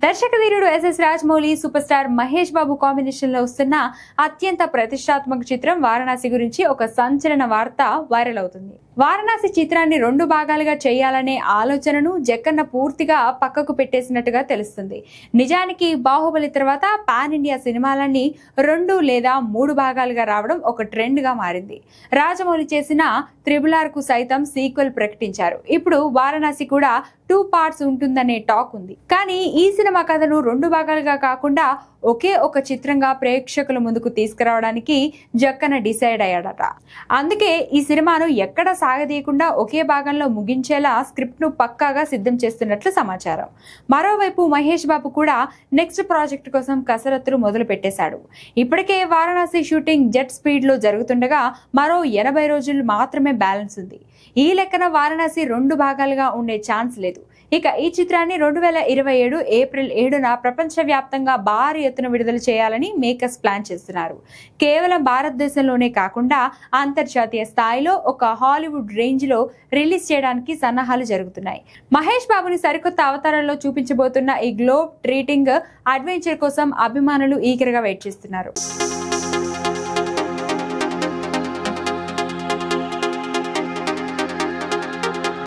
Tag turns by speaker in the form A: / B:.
A: దర్శకధీరుడు SS Rajamouli super star Mahesh Babu combination లో వస్తున్న అత్యంత ప్రతిష్టాత్మక చిత్రం వారణాసి గురించి ఒక సంచలన వార్త వైరల్ అవుతుంది. వారణాసి చిత్రాన్ని 2 భాగాలుగా చేయాలనే ఆలోచనను జక్కన్న పూర్తిగా పక్కకు పెట్టేసినట్టుగా తెలుస్తుంది. నిజానికి బాహుబలి తర్వాత పాన్ ఇండియా సినిమాలన్నీ 2 లేదా 3 భాగాలుగా రావడం ఒక ట్రెండ్ గా మారింది. రాజమౌళి చేసిన RRR కు సైతం సీక్వెల్ ప్రకటించారు. ఇప్పుడు వారణాసి కూడా 2 పార్ట్స్ ఉంటుందనే టాక్ ఉంది. కానీ ఈ సినిమా కథను 2 భాగాలుగా కాకుండా ఒకే ఒక చిత్రంగా ప్రేక్షకుల ముందుకు తీసుకురావడానికి జక్కన్న డిసైడ్ అయ్యాడట. అందుకే ఈ సినిమాను ఎక్కడ సాగదీయకుండా ఒకే భాగంలో ముగించేలా స్క్రిప్ట్ ను పక్కాగా సిద్ధం చేస్తున్నట్లు సమాచారం. మరోవైపు మహేష్ బాబు కూడా నెక్స్ట్ ప్రాజెక్ట్ కోసం కసరత్తులు మొదలు పెట్టేశాడు. ఇప్పటికే వారణాసి షూటింగ్ జెట్ స్పీడ్ లో జరుగుతుండగా మరో 80 రోజులు మాత్రమే బ్యాలెన్స్ ఉంది. ఈ లెక్కన వారణాసి 2 భాగాలుగా ఉండే ఛాన్స్ లేదు. ఇక ఈ చిత్రాన్ని 2027 ఏప్రిల్ 7న ప్రపంచవ్యాప్తంగా భారీ ఎత్తున విడుదల చేయాలని మేకర్స్ ప్లాన్ చేస్తున్నారు. కేవలం భారతదేశంలోనే కాకుండా అంతర్జాతీయ స్థాయిలో ఒక హాలీవుడ్ రేంజ్ లో రిలీజ్ చేయడానికి సన్నాహాలు జరుగుతున్నాయి. మహేష్ బాబుని సరికొత్త అవతారంలో చూపించబోతున్న ఈ గ్లోబ్ ట్రీటింగ్ అడ్వెంచర్ కోసం అభిమానులు ఈగర్గా వెయిట్ చేస్తున్నారు.